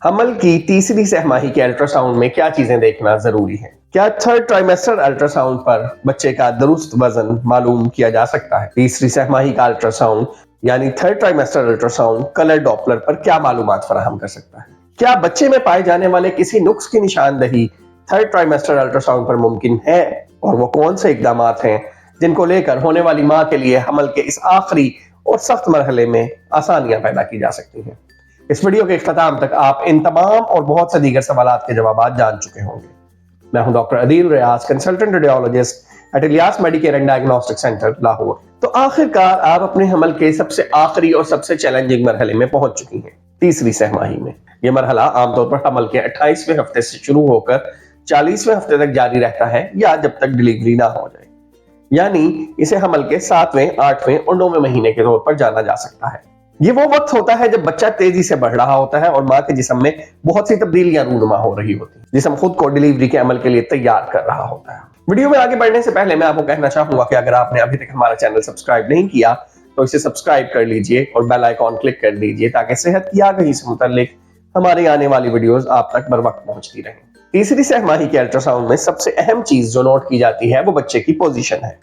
حمل کی تیسری سہ ماہی کے الٹراساؤنڈ میں کیا چیزیں دیکھنا ضروری ہے؟ کیا تھرڈ ٹرائمیسٹر الٹراساؤنڈ پر بچے کا درست وزن معلوم کیا جا سکتا ہے؟ تیسری سہ ماہی کا الٹراساؤنڈ یعنی تھرڈ ٹرائمیسٹر الٹراساؤنڈ کلر ڈاپلر پر کیا معلومات فراہم کر سکتا ہے؟ کیا بچے میں پائے جانے والے کسی نقص کی نشاندہی تھرڈ ٹرائمیسٹر الٹراساؤنڈ پر ممکن ہے، اور وہ کون سے اقدامات ہیں جن کو لے کر ہونے والی ماں کے لیے حمل کے اس آخری اور سخت مرحلے میں آسانیاں پیدا کی جا سکتی ہیں؟ اس ویڈیو کے اختتام تک آپ ان تمام اور بہت سے دیگر سوالات کے جوابات جان چکے ہوں گے۔ میں ہوں doctor Adeel Riaz, consultant radiologist at Ilyas Medicare and diagnostic centre Lahore. تو آخرکار آپ اپنے حمل کے سب سے آخری اور سب سے چیلنجنگ مرحلے میں پہنچ چکی ہیں، تیسری سہ ماہی میں۔ یہ مرحلہ عام طور پر حمل کے 28ویں ہفتے سے شروع ہو کر 40ویں ہفتے تک جاری رہتا ہے، یا جب تک ڈیلیوری نہ ہو جائے، یعنی اسے حمل کے 7ویں، 8ویں اور 9ویں مہینے کے طور پر جانا جا سکتا ہے۔ یہ وہ وقت ہوتا ہے جب بچہ تیزی سے بڑھ رہا ہوتا ہے اور ماں کے جسم میں بہت سی تبدیلیاں رونما ہو رہی ہوتی ہیں۔ جسم خود کو ڈیلیوری کے عمل کے لیے تیار کر رہا ہوتا ہے۔ ویڈیو میں آگے بڑھنے سے پہلے میں آپ کو کہنا چاہوں گا کہ اگر آپ نے ابھی تک ہمارا چینل سبسکرائب نہیں کیا تو اسے سبسکرائب کر لیجئے اور بیل آئیکن کلک کر دیجئے تاکہ صحت کی آگہی سے متعلق ہماری آنے والی ویڈیوز آپ تک بر وقت پہنچتی رہیں۔ تیسری سہ ماہی کے الٹراساؤنڈ میں سب سے اہم چیز جو نوٹ کی جاتی ہے وہ بچے کی پوزیشن ہے۔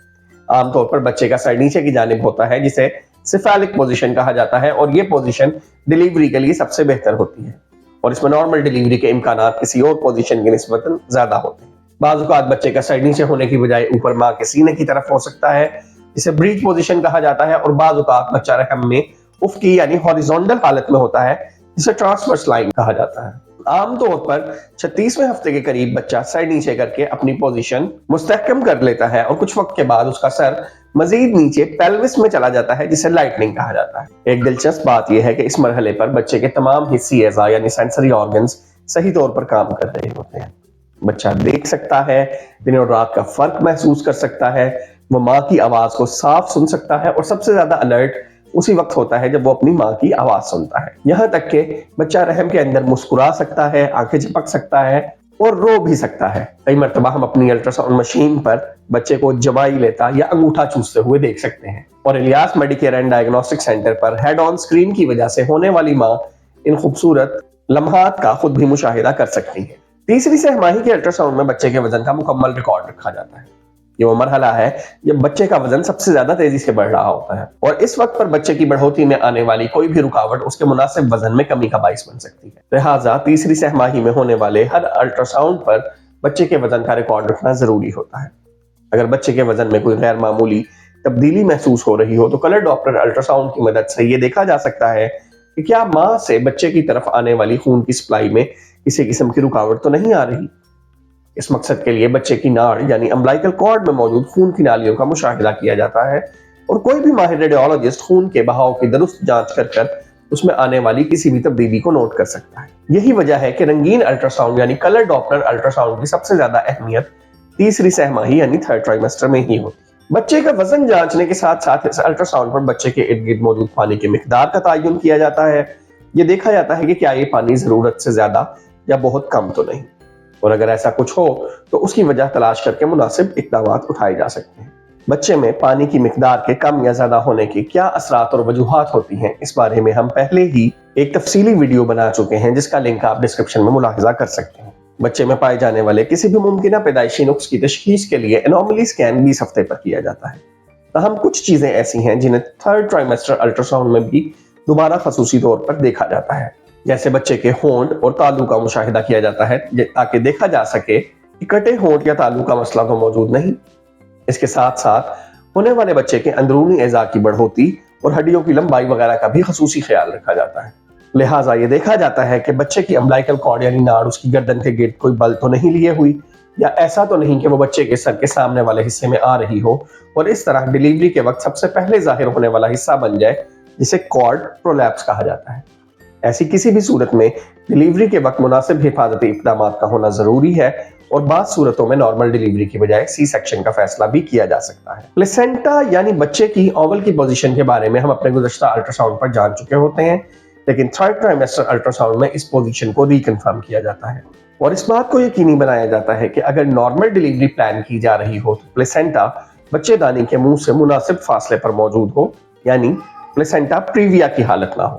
عام طور پر بچے کا سر نیچے کی جانب ہوتا ہے، جسے سیفالک پوزیشن کہا جاتا ہے، اور یہ پوزیشن ڈیلیوری کے لیے سب سے بہتر ہوتی ہے، اور اس میں نارمل ڈیلیوری کے امکانات کسی اور پوزیشن کی نسبت زیادہ ہوتے ہیں۔ بعض اوقات بچے کا سر نیچے ہونے کی بجائے اوپر ماں کے سینے کی طرف ہو سکتا ہے، جسے بریچ پوزیشن کہا جاتا ہے، اور بعض اوقات بچہ رحم میں افقی یعنی ہاریزونٹل حالت میں ہوتا ہے، جسے ٹرانسورس لائن کہا جاتا ہے۔ عام طور پر 36ویں ہفتے کے قریب بچہ سر نیچے کر کے اپنی پوزیشن مستحکم کر لیتا ہے، اور کچھ وقت کے بعد اس کا سر مزید نیچے پیلوس میں چلا جاتا ہے، جسے لائٹننگ کہا جاتا ہے۔ ایک دلچسپ بات یہ ہے کہ اس مرحلے پر بچے کے تمام حسی اعضاء یعنی سینسری آرگنز صحیح طور پر کام کر رہے ہوتے ہیں۔ بچہ دیکھ سکتا ہے، دن اور رات کا فرق محسوس کر سکتا ہے، وہ ماں کی آواز کو صاف سن سکتا ہے، اور سب سے زیادہ الرٹ اسی وقت ہوتا ہے جب وہ اپنی ماں کی آواز سنتا ہے۔ یہاں تک کہ بچہ رحم کے اندر مسکرا سکتا ہے، آنکھیں جھپک سکتا ہے اور رو بھی سکتا ہے۔ کئی مرتبہ ہم اپنی الٹراساؤنڈ مشین پر بچے کو جوائی لیتا یا انگوٹھا چوستے ہوئے دیکھ سکتے ہیں، اور Ilyas Medicare and diagnostic centre پر ہیڈ آن اسکرین کی وجہ سے ہونے والی ماں ان خوبصورت لمحات کا خود بھی مشاہدہ کر سکتی ہے۔ تیسری سہ ماہی کے الٹراساؤنڈ میں بچے کے وزن کا مکمل ریکارڈ رکھا جاتا ہے۔ یہ وہ مرحلہ ہے جب بچے کا وزن سب سے زیادہ تیزی سے بڑھ رہا ہوتا ہے، اور اس وقت پر بچے کی بڑھوتری میں آنے والی کوئی بھی رکاوٹ اس کے مناسب وزن میں کمی کا باعث بن سکتی ہے۔ لہٰذا تیسری سہ ماہی میں ہونے والے ہر الٹراساؤنڈ پر بچے کے وزن کا ریکارڈ رکھنا ضروری ہوتا ہے۔ اگر بچے کے وزن میں کوئی غیر معمولی تبدیلی محسوس ہو رہی ہو تو کلر ڈاپلر الٹراساؤنڈ کی مدد سے یہ دیکھا جا سکتا ہے کہ کیا ماں سے بچے کی طرف آنے والی خون کی سپلائی میں کسی قسم کی رکاوٹ تو نہیں آ رہی۔ اس مقصد کے لیے بچے کی ناڑ یعنی امبلائکل کارڈ میں موجود خون کی نالیوں کا مشاہدہ کیا جاتا ہے، اور کوئی بھی ماہر ریڈیولوجسٹ خون کے بہاؤ کی درست جانچ کر کر اس میں آنے والی کسی بھی تبدیلی کو نوٹ کر سکتا ہے۔ یہی وجہ ہے کہ رنگین الٹراساؤنڈ یعنی کلر ڈاپلر الٹراساؤنڈ کی سب سے زیادہ اہمیت تیسری سہ ماہی یعنی تھرڈ ٹرائمیسٹر میں ہی ہوتی ہے۔ بچے کا وزن جانچنے کے ساتھ ساتھ اس الٹراساؤنڈ پر بچے کے ارد گرد موجود پانی کی مقدار کا تعین کیا جاتا ہے۔ یہ دیکھا جاتا ہے کہ کیا یہ پانی ضرورت سے زیادہ یا بہت کم تو نہیں، اور اگر ایسا کچھ ہو تو اس کی وجہ تلاش کر کے مناسب اقدامات اٹھائے جا سکتے ہیں۔ بچے میں پانی کی مقدار کے کم یا زیادہ ہونے کے کیا اثرات اور وجوہات ہوتی ہیں، اس بارے میں ہم پہلے ہی ایک تفصیلی ویڈیو بنا چکے ہیں، جس کا لنک آپ ڈسکرپشن میں ملاحظہ کر سکتے ہیں۔ بچے میں پائے جانے والے کسی بھی ممکنہ پیدائشی نقص کی تشخیص کے لیے انوملی اسکین 20 ہفتے پر کیا جاتا ہے۔ تاہم کچھ چیزیں ایسی ہیں جنہیں تھرڈ ٹرائمیسٹر الٹراساؤنڈ میں بھی دوبارہ خصوصی طور پر دیکھا جاتا ہے، جیسے بچے کے ہونٹ اور تالو کا مشاہدہ کیا جاتا ہے تاکہ دیکھا جا سکے کہ کٹے ہونٹ یا تالو کا مسئلہ تو موجود نہیں۔ اس کے ساتھ ساتھ ہونے والے بچے کے اندرونی اعضاء کی بڑھوتری اور ہڈیوں کی لمبائی وغیرہ کا بھی خصوصی خیال رکھا جاتا ہے۔ لہٰذا یہ دیکھا جاتا ہے کہ بچے کی امبلائکل کارڈ یعنی ناڑ اس کی گردن کے گرد کوئی بل تو نہیں لیے ہوئی، یا ایسا تو نہیں کہ وہ بچے کے سر کے سامنے والے حصے میں آ رہی ہو اور اس طرح ڈیلیوری کے وقت سب سے پہلے ظاہر ہونے والا حصہ بن جائے، جسے کارڈ پرولیپس کہا جاتا ہے۔ ایسی کسی بھی صورت میں ڈیلیوری کے وقت مناسب حفاظتی اقدامات کا ہونا ضروری ہے، اور بعض صورتوں میں نارمل ڈیلیوری کی بجائے سی سیکشن کا فیصلہ بھی کیا جا سکتا ہے۔ پلیسنٹا یعنی بچے کی اوول کی پوزیشن کے بارے میں ہم اپنے گزشتہ الٹراساؤنڈ پر جان چکے ہوتے ہیں، لیکن تھرڈ ٹرائمیسٹر الٹراساؤنڈ میں اس پوزیشن کو ریکنفرم کیا جاتا ہے، اور اس بات کو یقینی بنایا جاتا ہے کہ اگر نارمل ڈیلیوری پلان کی جا رہی ہو تو پلیسنٹا بچے دانی کے منہ سے مناسب فاصلے پر موجود ہو، یعنی پلیسنٹا پریویا کی حالت نہ ہو۔